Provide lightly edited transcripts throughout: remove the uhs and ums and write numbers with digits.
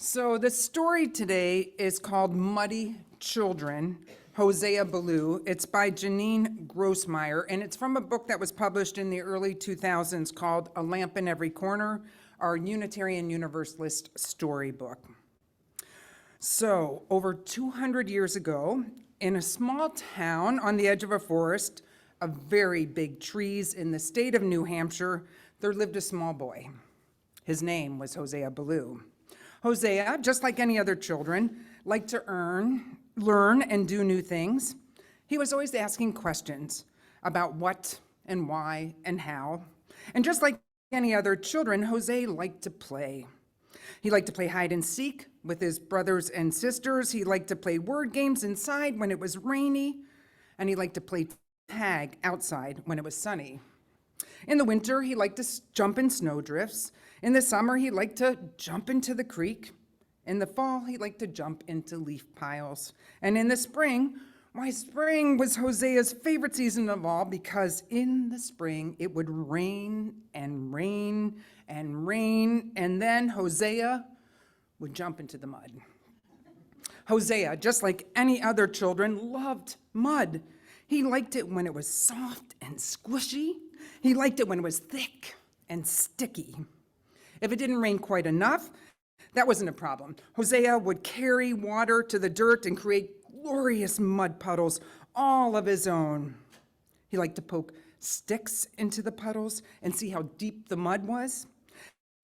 So the story today is called Muddy Children, Hosea Ballou. It's by Janine Grossmeyer, and it's from a book that was published in the early 2000s called A Lamp in Every Corner, our Unitarian Universalist storybook. So over 200 years ago, in a small town on the edge of a forest of very big trees in the state of New Hampshire, there lived a small boy. His name was Hosea Ballou. Hosea, just like any other children, liked to learn, and do new things. He was always asking questions about what and why and how. And just like any other children, Hosea liked to play. He liked to play hide and seek with his brothers and sisters. He liked to play word games inside when it was rainy. And he liked to play tag outside when it was sunny. In the winter, he liked to jump in snowdrifts. In the summer, he liked to jump into the creek. In the fall, he liked to jump into leaf piles. And in the spring, spring was Hosea's favorite season of all, because in the spring, it would rain and rain and rain, and then Hosea would jump into the mud. Hosea, just like any other children, loved mud. He liked it when it was soft and squishy. He liked it when it was thick and sticky. If it didn't rain quite enough, that wasn't a problem. Hosea would carry water to the dirt and create glorious mud puddles all of his own. He liked to poke sticks into the puddles and see how deep the mud was.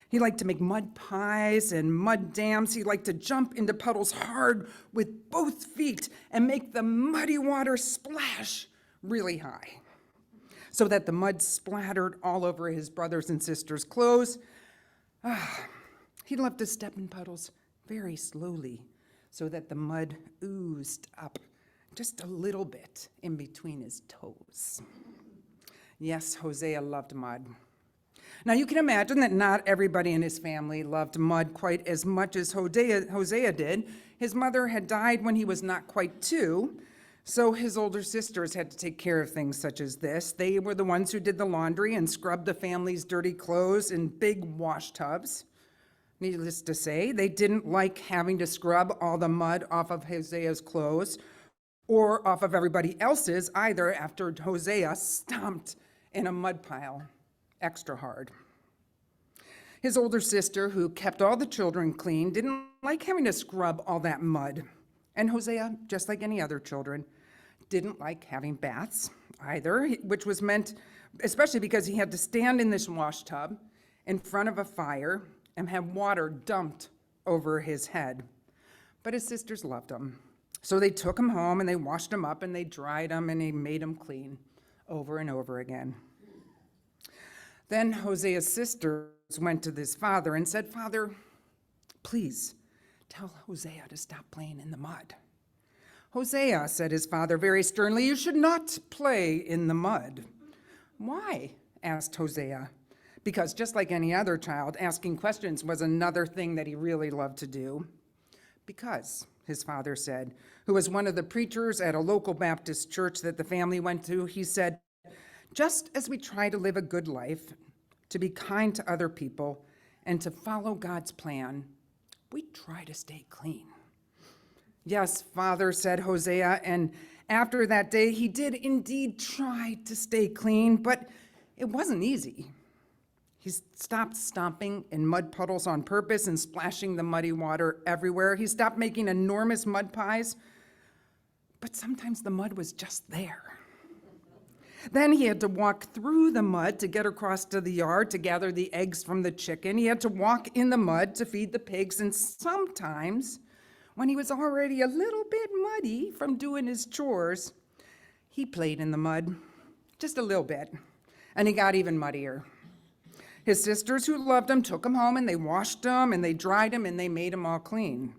He liked to make mud pies and mud dams. He liked to jump into puddles hard with both feet and make the muddy water splash really high, so that the mud splattered all over his brothers and sisters' clothes. He loved to step in puddles very slowly so that the mud oozed up just a little bit in between his toes. Yes, Hosea loved mud. Now you can imagine that not everybody in his family loved mud quite as much as Hosea did. His mother had died when he was not quite 2, so his older sisters had to take care of things such as this. They were the ones who did the laundry and scrubbed the family's dirty clothes in big wash tubs. Needless to say, they didn't like having to scrub all the mud off of Hosea's clothes or off of everybody else's either after Hosea stomped in a mud pile extra hard. His older sister, who kept all the children clean, didn't like having to scrub all that mud. And Hosea, just like any other children, didn't like having baths either, which was meant, especially because he had to stand in this wash tub in front of a fire and have water dumped over his head. But his sisters loved him. So they took him home and they washed him up and they dried him and they made him clean over and over again. Then Hosea's sisters went to his father and said, "Father, please tell Hosea to stop playing in the mud." "Hosea," said his father very sternly, "you should not play in the mud." "Why?" asked Hosea. Because just like any other child, asking questions was another thing that he really loved to do. "Because," his father said, who was one of the preachers at a local Baptist church that the family went to, he said, "Just as we try to live a good life, to be kind to other people, and to follow God's plan, we try to stay clean." "Yes, Father," said Hosea, and after that day, he did indeed try to stay clean, but it wasn't easy. He stopped stomping in mud puddles on purpose and splashing the muddy water everywhere. He stopped making enormous mud pies, but sometimes the mud was just there. Then he had to walk through the mud to get across to the yard to gather the eggs from the chicken. He had to walk in the mud to feed the pigs, and sometimes, when he was already a little bit muddy from doing his chores, he played in the mud, just a little bit, and he got even muddier. His sisters, who loved him, took him home and they washed him and they dried him and they made him all clean.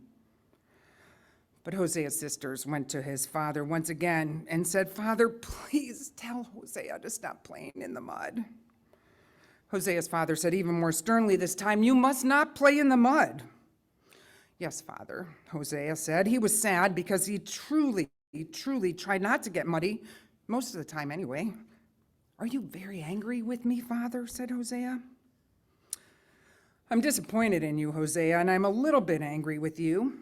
But Hosea's sisters went to his father once again and said, "Father, please tell Hosea to stop playing in the mud." Hosea's father said even more sternly this time, "You must not play in the mud." "Yes, Father," Hosea said. He was sad because he truly tried not to get muddy, most of the time anyway. "Are you very angry with me, Father?" said Hosea. I'm disappointed in you, Hosea, and I'm a little bit angry with you.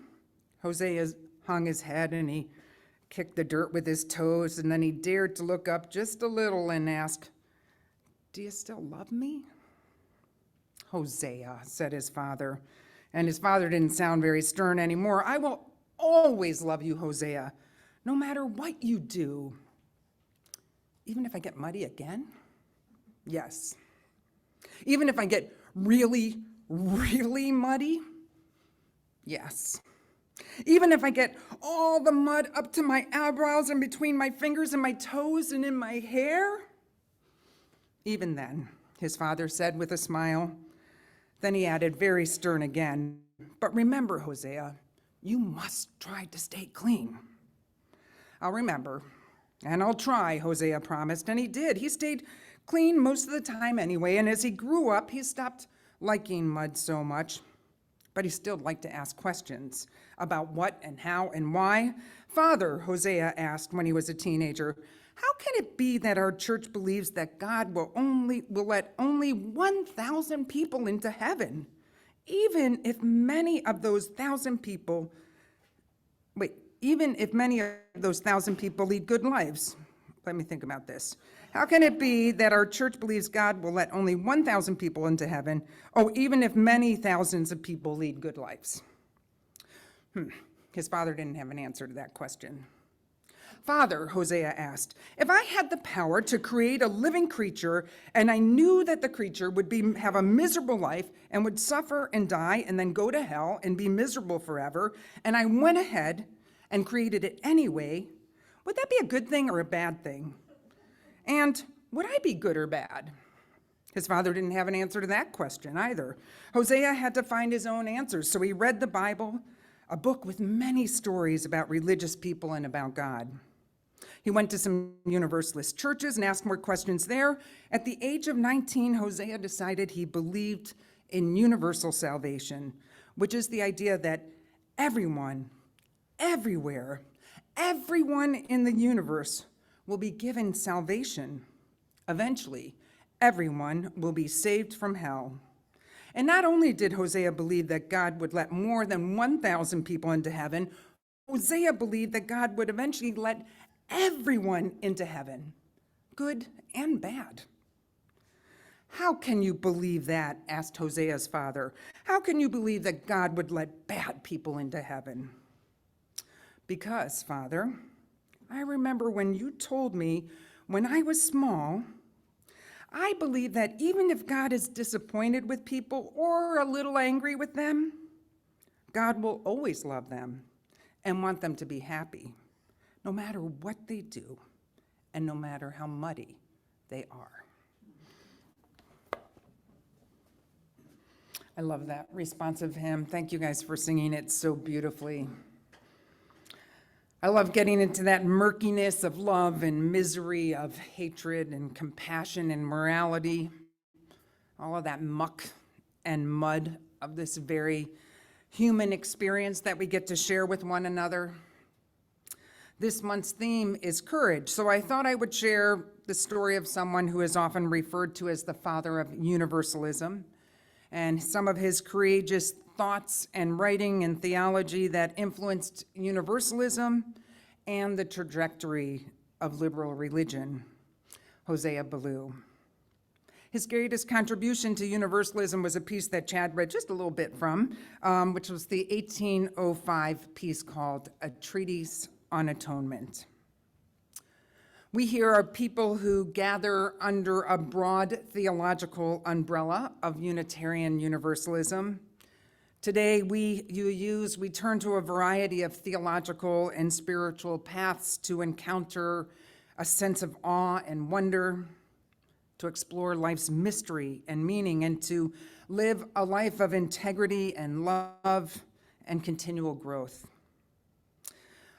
Hosea hung his head and he kicked the dirt with his toes, and then he dared to look up just a little and ask, "Do you still love me?" "Hosea," said his father, and his father didn't sound very stern anymore. "I will always love you, Hosea, no matter what you do." "Even if I get muddy again?" "Yes." "Even if I get really, really muddy?" "Yes." "Even if I get all the mud up to my eyebrows and between my fingers and my toes and in my hair?" "Even then," his father said with a smile. Then he added, very stern again, "But remember, Hosea, you must try to stay clean." "I'll remember, and I'll try," Hosea promised, and he did. He stayed clean most of the time anyway, and as he grew up, he stopped liking mud so much, but he still liked to ask questions about what and how and why. "Father," Hosea asked when he was a teenager, "how can it be that our church believes that God will let only 1,000 people into heaven, even if many of those 1,000 people lead good lives?" Let me think about this. "How can it be that our church believes God will let only 1,000 people into heaven? Oh, even if many thousands of people lead good lives?" His father didn't have an answer to that question. "Father," Hosea asked, "if I had the power to create a living creature and I knew that the creature would have a miserable life and would suffer and die and then go to hell and be miserable forever, and I went ahead and created it anyway, would that be a good thing or a bad thing? And would I be good or bad?" His father didn't have an answer to that question either. Hosea had to find his own answers, so he read the Bible, a book with many stories about religious people and about God. He went to some Universalist churches and asked more questions there. At the age of 19, Hosea decided he believed in universal salvation, which is the idea that everyone, everywhere, everyone in the universe will be given salvation. Eventually, everyone will be saved from hell. And not only did Hosea believe that God would let more than 1,000 people into heaven, Hosea believed that God would eventually let everyone into heaven, good and bad. "How can you believe that?" asked Hosea's father. "How can you believe that God would let bad people into heaven?" "Because, Father, I remember when you told me when I was small, I believe that even if God is disappointed with people or a little angry with them, God will always love them and want them to be happy, no matter what they do and no matter how muddy they are." I love that responsive hymn. Thank you guys for singing it so beautifully. I love getting into that murkiness of love and misery, of hatred and compassion and morality, all of that muck and mud of this very human experience that we get to share with one another. This month's theme is courage, so I thought I would share the story of someone who is often referred to as the father of universalism, and some of his courageous thoughts and writing and theology that influenced universalism and the trajectory of liberal religion, Hosea Ballou. His greatest contribution to universalism was a piece that Chad read just a little bit from, which was the 1805 piece called A Treatise on Atonement. We here are people who gather under a broad theological umbrella of Unitarian Universalism. Today, we turn to a variety of theological and spiritual paths to encounter a sense of awe and wonder, to explore life's mystery and meaning, and to live a life of integrity and love and continual growth.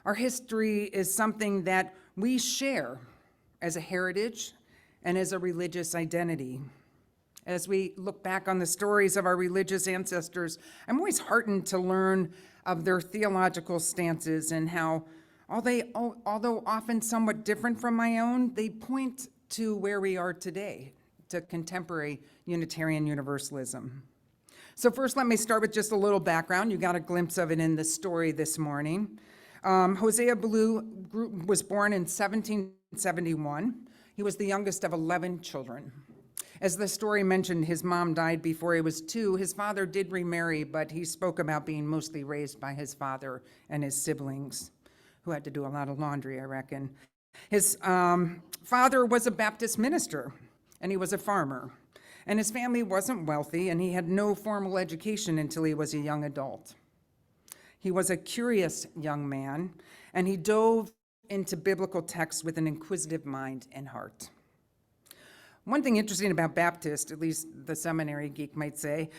Our history is something that we share as a heritage and as a religious identity. As we look back on the stories of our religious ancestors, I'm always heartened to learn of their theological stances and how, although often somewhat different from my own, they point to where we are today, to contemporary Unitarian Universalism. So first, let me start with just a little background. You got a glimpse of it in the story this morning. Hosea Ballou was born in 1771. He was the youngest of 11 children. As the story mentioned, his mom died before he was 2. His father did remarry, but he spoke about being mostly raised by his father and his siblings, who had to do a lot of laundry, I reckon. His father was a Baptist minister, and he was a farmer. And his family wasn't wealthy, and he had no formal education until he was a young adult. He was a curious young man, and he dove into biblical texts with an inquisitive mind and heart. One thing interesting about Baptist, at least the seminary geek might say,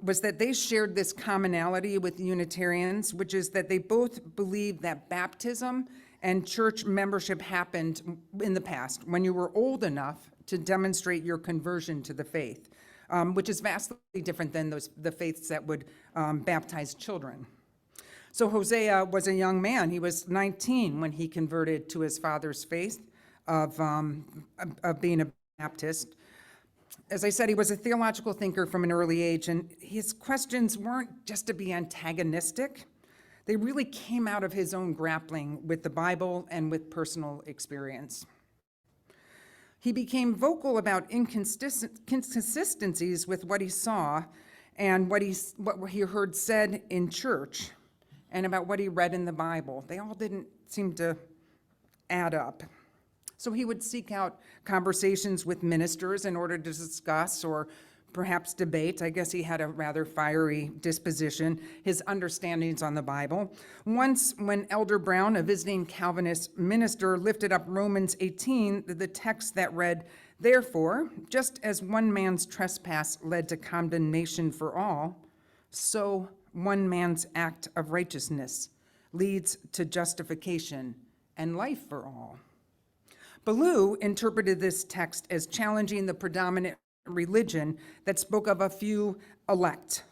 was that they shared this commonality with Unitarians, which is that they both believed that baptism and church membership happened in the past when you were old enough to demonstrate your conversion to the faith, which is vastly different than the faiths that would baptize children. So Hosea was a young man. He was 19 when he converted to his father's faith of being a Baptist. As I said, he was a theological thinker from an early age, and his questions weren't just to be antagonistic. They really came out of his own grappling with the Bible and with personal experience. He became vocal about inconsistencies with what he saw and what he heard said in church and about what he read in the Bible. They all didn't seem to add up. So he would seek out conversations with ministers in order to discuss or perhaps debate. I guess he had a rather fiery disposition, his understandings on the Bible. Once, when Elder Brown, a visiting Calvinist minister, lifted up Romans 18, the text that read, "Therefore, just as one man's trespass led to condemnation for all, so one man's act of righteousness leads to justification and life for all." Ballou interpreted this text as challenging the predominant religion that spoke of a few elect.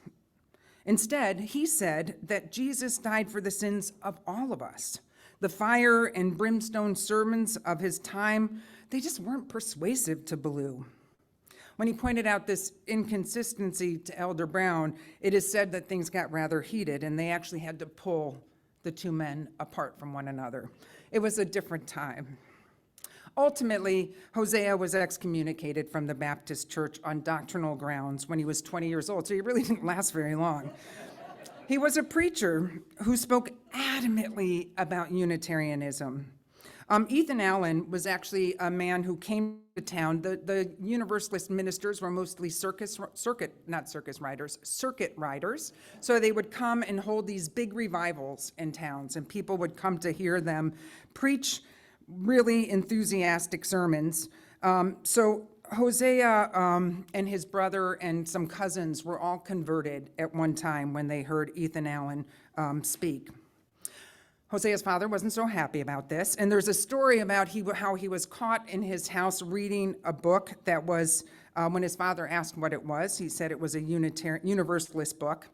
Instead, he said that Jesus died for the sins of all of us. The fire and brimstone sermons of his time, they just weren't persuasive to Ballou. When he pointed out this inconsistency to Elder Brown, it is said that things got rather heated, and they actually had to pull the two men apart from one another. It was a different time. Ultimately, Hosea was excommunicated from the Baptist church on doctrinal grounds when he was 20 years old, so he really didn't last very long. He was a preacher who spoke adamantly about Unitarianism. Ethan Allen was actually a man who came to town. The Universalist ministers were mostly circuit riders. So they would come and hold these big revivals in towns, and people would come to hear them preach really enthusiastic sermons. So Hosea and his brother and some cousins were all converted at one time when they heard Ethan Allen speak. Hosea's father wasn't so happy about this, and there's a story about how he was caught in his house reading a book that was, when his father asked what it was, he said it was a Universalist book.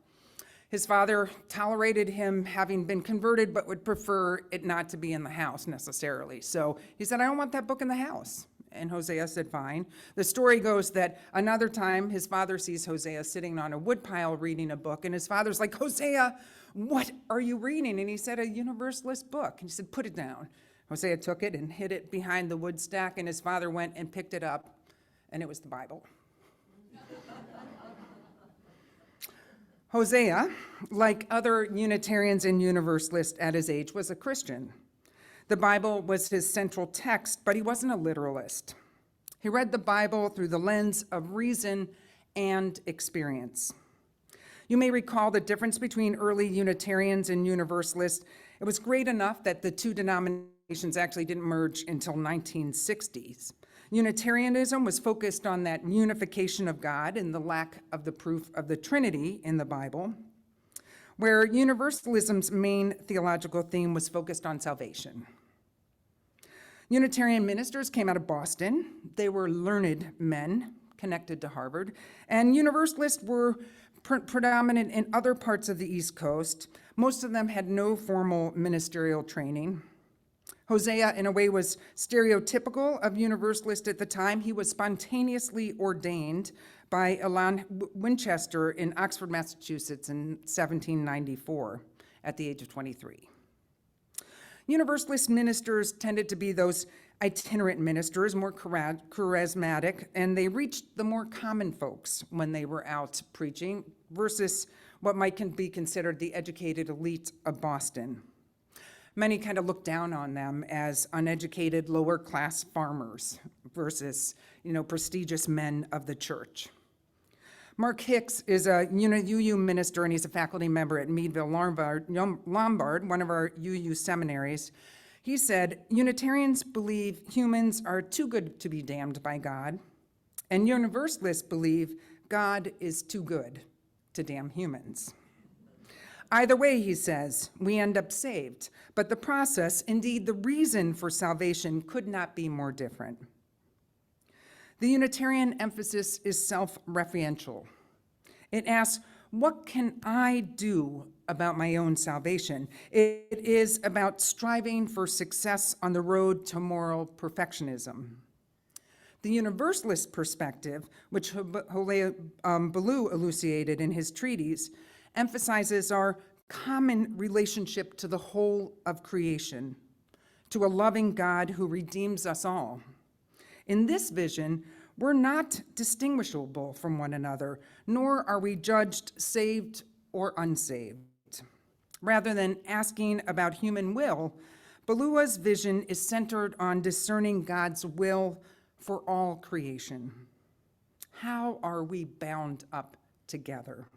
His father tolerated him having been converted, but would prefer it not to be in the house necessarily. So he said, "I don't want that book in the house." And Hosea said, "Fine." The story goes that another time his father sees Hosea sitting on a woodpile reading a book, and his father's like, "Hosea, what are you reading?" And he said, "A Universalist book." And he said, "Put it down." Hosea took it and hid it behind the wood stack, and his father went and picked it up, and it was the Bible. Hosea, like other Unitarians and Universalists at his age, was a Christian. The Bible was his central text, but he wasn't a literalist. He read the Bible through the lens of reason and experience. You may recall the difference between early Unitarians and Universalists. It was great enough that the two denominations actually didn't merge until 1960s. Unitarianism was focused on that unification of God and the lack of the proof of the Trinity in the Bible, where Universalism's main theological theme was focused on salvation. Unitarian ministers came out of Boston. They were learned men connected to Harvard, and Universalists were predominant in other parts of the East Coast. Most of them had no formal ministerial training. Hosea, in a way, was stereotypical of Universalist at the time. He was spontaneously ordained by Elan Winchester in Oxford, Massachusetts in 1794 at the age of 23. Universalist ministers tended to be those itinerant ministers, more charismatic, and they reached the more common folks when they were out preaching versus what might be considered the educated elite of Boston. Many kind of looked down on them as uneducated, lower-class farmers versus, prestigious men of the church. Mark Hicks is a UU minister, and he's a faculty member at Meadville Lombard, one of our UU seminaries. He said, Unitarians believe humans are too good to be damned by God, and Universalists believe God is too good to damn humans. Either way, he says, we end up saved, but the process, indeed the reason for salvation, could not be more different. The Unitarian emphasis is self-referential. It asks, what can I do about my own salvation? It is about striving for success on the road to moral perfectionism. The Universalist perspective, which Hosea Ballou elucidated in his treatise, emphasizes our common relationship to the whole of creation, to a loving God who redeems us all. In this vision, we're not distinguishable from one another, nor are we judged saved or unsaved. Rather than asking about human will, Ballou's vision is centered on discerning God's will for all creation. How are we bound up together?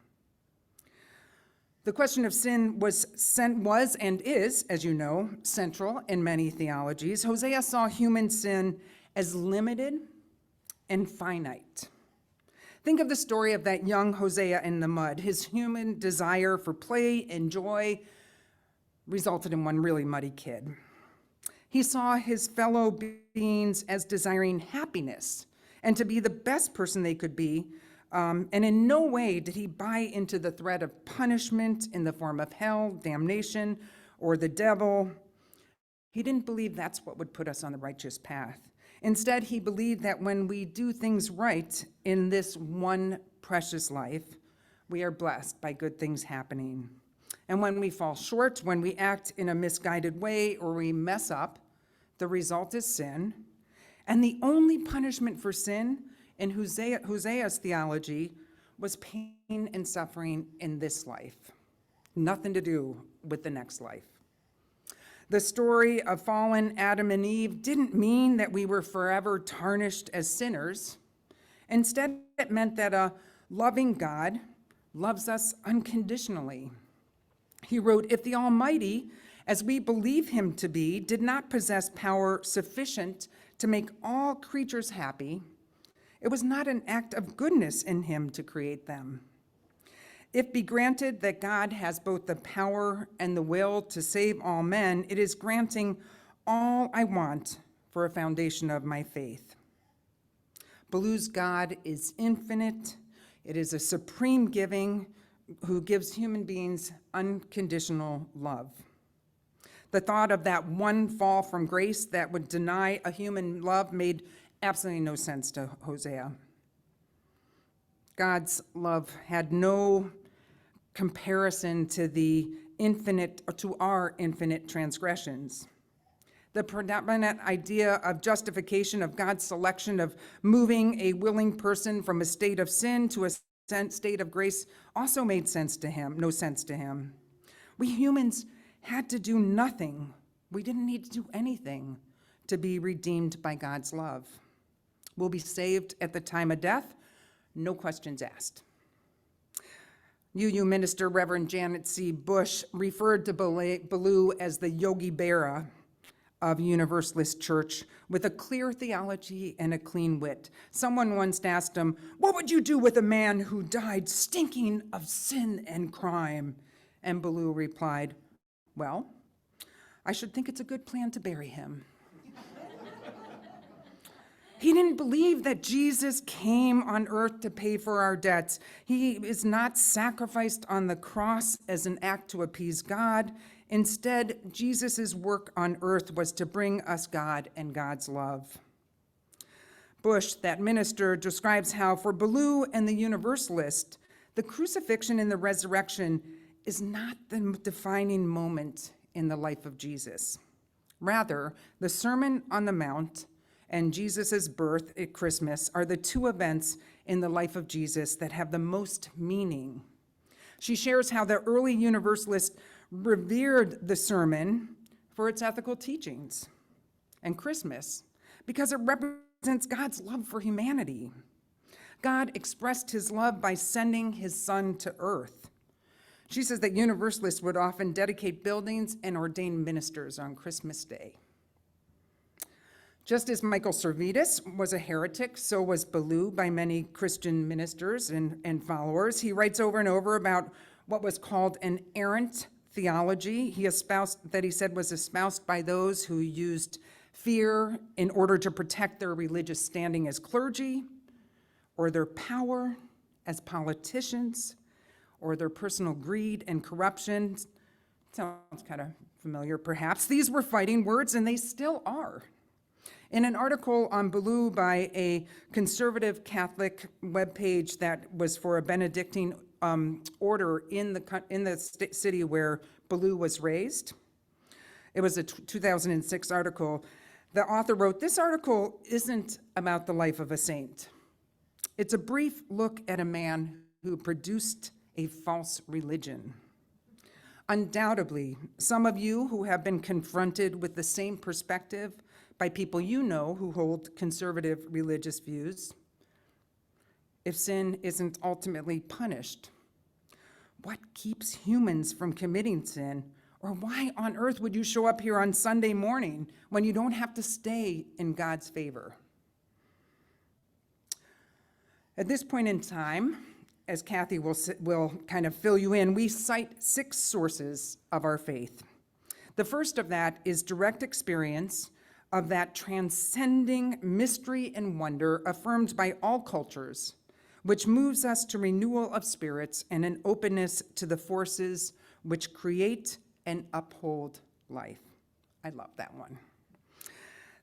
The question of sin was and is, as you know, central in many theologies. Hosea saw human sin as limited and finite. Think of the story of that young Hosea in the mud. His human desire for play and joy resulted in one really muddy kid. He saw his fellow beings as desiring happiness and to be the best person they could be, and in no way did he buy into the threat of punishment in the form of hell, damnation, or the devil. He didn't believe that's what would put us on the righteous path. Instead, he believed that when we do things right in this one precious life, we are blessed by good things happening. And when we fall short, when we act in a misguided way, or we mess up, the result is sin. And the only punishment for sin in Hosea's theology was pain and suffering in this life, nothing to do with the next life. The story of fallen Adam and Eve didn't mean that we were forever tarnished as sinners. Instead, it meant that a loving God loves us unconditionally. He wrote, if the Almighty, as we believe him to be, did not possess power sufficient to make all creatures happy, it was not an act of goodness in him to create them. If be granted that God has both the power and the will to save all men, it is granting all I want for a foundation of my faith. Ballou's God is infinite. It is a supreme giving who gives human beings unconditional love. The thought of that one fall from grace that would deny a human love made absolutely no sense to Hosea. God's love had no comparison to our infinite transgressions. The predominant idea of justification of God's selection of moving a willing person from a state of sin to a state of grace also made no sense to him. We humans had to do nothing. We didn't need to do anything to be redeemed by God's love. We'll be saved at the time of death, no questions asked. UU minister Reverend Janet C. Bush referred to Ballou as the Yogi Berra of Universalist Church with a clear theology and a clean wit. Someone once asked him, what would you do with a man who died stinking of sin and crime? And Ballou replied, well, I should think it's a good plan to bury him. He didn't believe that Jesus came on earth to pay for our debts. He is not sacrificed on the cross as an act to appease God. Instead, Jesus' work on earth was to bring us God and God's love. Bush, that minister, describes how for Ballou and the Universalist, the crucifixion and the resurrection is not the defining moment in the life of Jesus. Rather, the Sermon on the Mount and Jesus' birth at Christmas are the two events in the life of Jesus that have the most meaning. She shares how the early Universalists revered the sermon for its ethical teachings, and Christmas because it represents God's love for humanity. God expressed his love by sending his son to earth. She says that Universalists would often dedicate buildings and ordain ministers on Christmas Day. Just as Michael Servetus was a heretic, so was Ballou by many Christian ministers and followers. He writes over and over about what was called an errant theology he said was espoused by those who used fear in order to protect their religious standing as clergy, or their power as politicians, or their personal greed and corruption. Sounds kind of familiar, perhaps. These were fighting words, and they still are. In an article on Ballou by a conservative Catholic webpage that was for a Benedictine order in the city where Ballou was raised, it was a 2006 article. The author wrote, "This article isn't about the life of a saint. It's a brief look at a man who produced a false religion. Undoubtedly, some of you who have been confronted with the same perspective by people you know who hold conservative religious views. If sin isn't ultimately punished, what keeps humans from committing sin? Or why on earth would you show up here on Sunday morning when you don't have to stay in God's favor?" At this point in time, as Kathy will kind of fill you in, we cite 6 sources of our faith. The first of that is direct experience of that transcending mystery and wonder affirmed by all cultures, which moves us to renewal of spirits and an openness to the forces which create and uphold life. I love that one.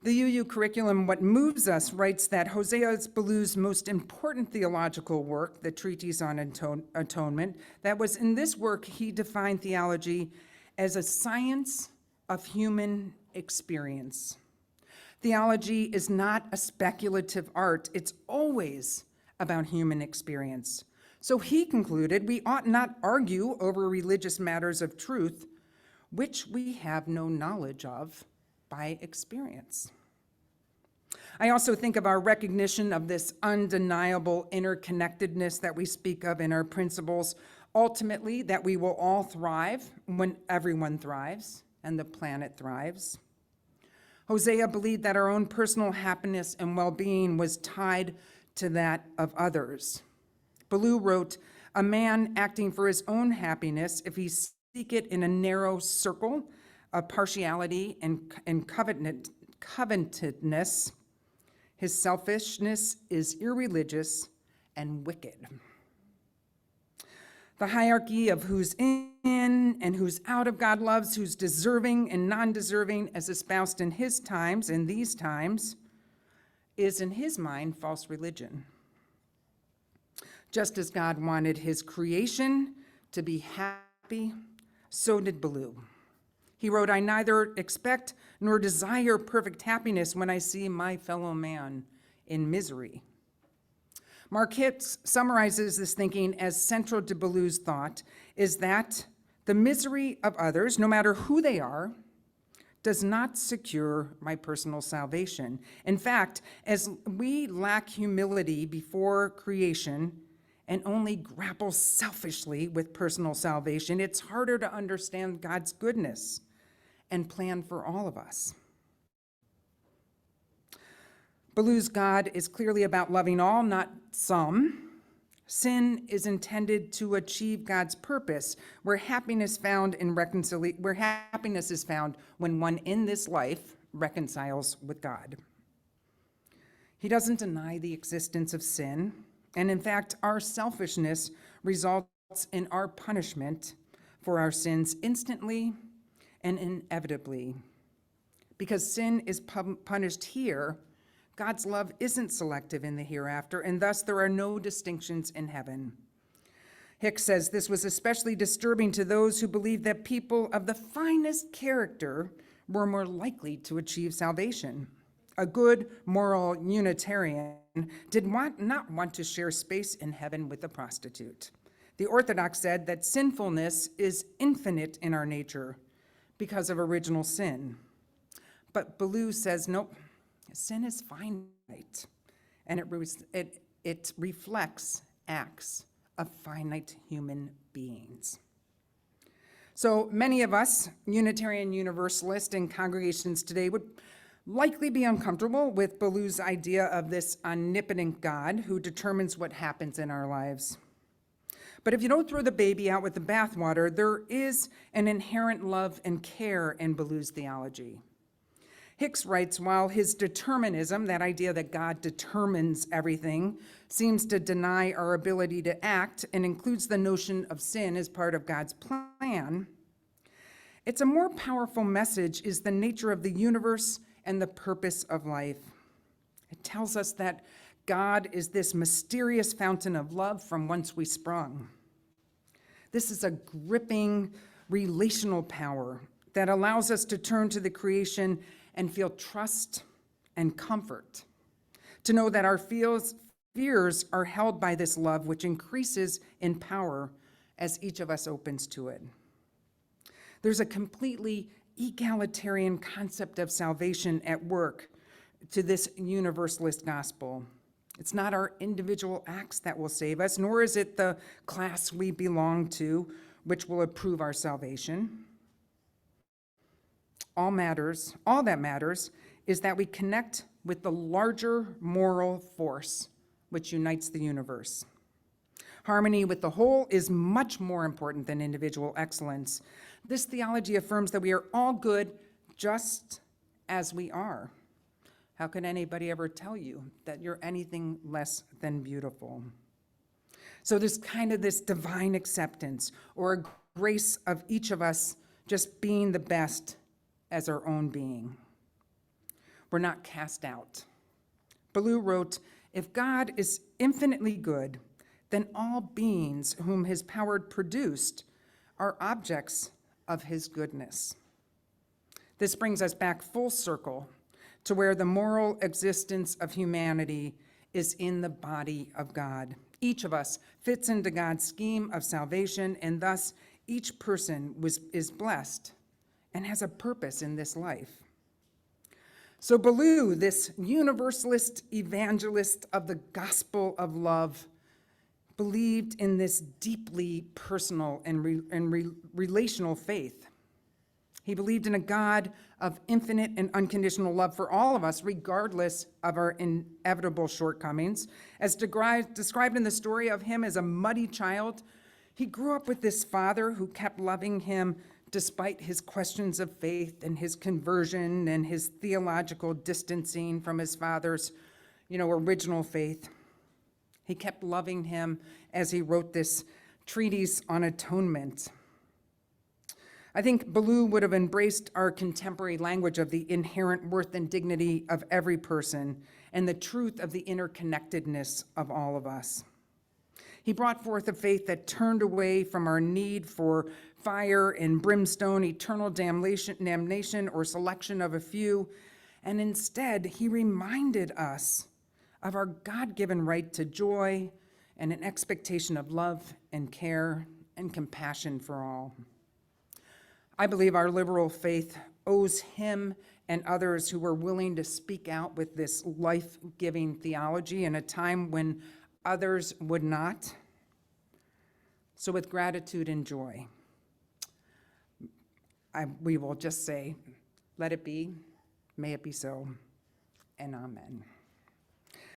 The UU curriculum, What Moves Us, writes that Hosea Ballou's most important theological work, the Treatise on Atonement, that was in this work, he defined theology as a science of human experience. Theology is not a speculative art. It's always about human experience. So he concluded we ought not argue over religious matters of truth, which we have no knowledge of by experience. I also think of our recognition of this undeniable interconnectedness that we speak of in our principles, ultimately that we will all thrive when everyone thrives and the planet thrives. Hosea believed that our own personal happiness and well-being was tied to that of others. Ballou wrote, "A man acting for his own happiness, if he seek it in a narrow circle of partiality and covetousness, his selfishness is irreligious and wicked." The hierarchy of who's in and who's out of God loves, who's deserving and non-deserving, as espoused in his times, in these times, is in his mind false religion. Just as God wanted his creation to be happy, so did Ballou. He wrote, "I neither expect nor desire perfect happiness when I see my fellow man in misery." Mark Hitz summarizes this thinking as central to Ballou's thought, is that the misery of others, no matter who they are, does not secure my personal salvation. In fact, as we lack humility before creation and only grapple selfishly with personal salvation, it's harder to understand God's goodness and plan for all of us. Ballou's God is clearly about loving all, not some. Sin is intended to achieve God's purpose, where happiness is found when one in this life reconciles with God. He doesn't deny the existence of sin, and in fact, our selfishness results in our punishment for our sins instantly and inevitably. Because sin is punished here, God's love isn't selective in the hereafter, and thus there are no distinctions in heaven. Hicks says this was especially disturbing to those who believed that people of the finest character were more likely to achieve salvation. A good moral Unitarian did not want to share space in heaven with a prostitute. The Orthodox said that sinfulness is infinite in our nature because of original sin. But Ballou says, nope, sin is finite, and it reflects acts of finite human beings. So many of us, Unitarian Universalist in congregations today, would likely be uncomfortable with Ballou's idea of this omnipotent God who determines what happens in our lives. But if you don't throw the baby out with the bathwater, there is an inherent love and care in Ballou's theology. Hicks writes, while his determinism, that idea that God determines everything, seems to deny our ability to act and includes the notion of sin as part of God's plan, it's a more powerful message is the nature of the universe and the purpose of life. It tells us that God is this mysterious fountain of love from whence we sprung. This is a gripping relational power that allows us to turn to the creation and feel trust and comfort, to know that our fears are held by this love, which increases in power as each of us opens to it. There's a completely egalitarian concept of salvation at work to this universalist gospel. It's not our individual acts that will save us, nor is it the class we belong to which will approve our salvation. All that matters is that we connect with the larger moral force which unites the universe. Harmony with the whole is much more important than individual excellence. This theology affirms that we are all good just as we are. How can anybody ever tell you that you're anything less than beautiful? So there's kind of this divine acceptance or a grace of each of us just being the best as our own being. We're not cast out. Ballou wrote, if God is infinitely good, then all beings whom his power produced are objects of his goodness. This brings us back full circle to where the moral existence of humanity is in the body of God. Each of us fits into God's scheme of salvation, and thus each person is blessed and has a purpose in this life. So Ballou, this universalist evangelist of the gospel of love, believed in this deeply personal and relational faith. He believed in a God of infinite and unconditional love for all of us, regardless of our inevitable shortcomings. As described in the story of him as a muddy child, he grew up with this father who kept loving him despite his questions of faith and his conversion and his theological distancing from his father's, original faith. He kept loving him as he wrote this treatise on atonement. I think Ballou would have embraced our contemporary language of the inherent worth and dignity of every person and the truth of the interconnectedness of all of us. He brought forth a faith that turned away from our need for fire and brimstone, eternal damnation, or selection of a few, and instead he reminded us of our God-given right to joy and an expectation of love and care and compassion for all. I believe our liberal faith owes him and others who were willing to speak out with this life-giving theology in a time when others would not. So with gratitude and joy, we will just say, let it be, may it be so, and amen.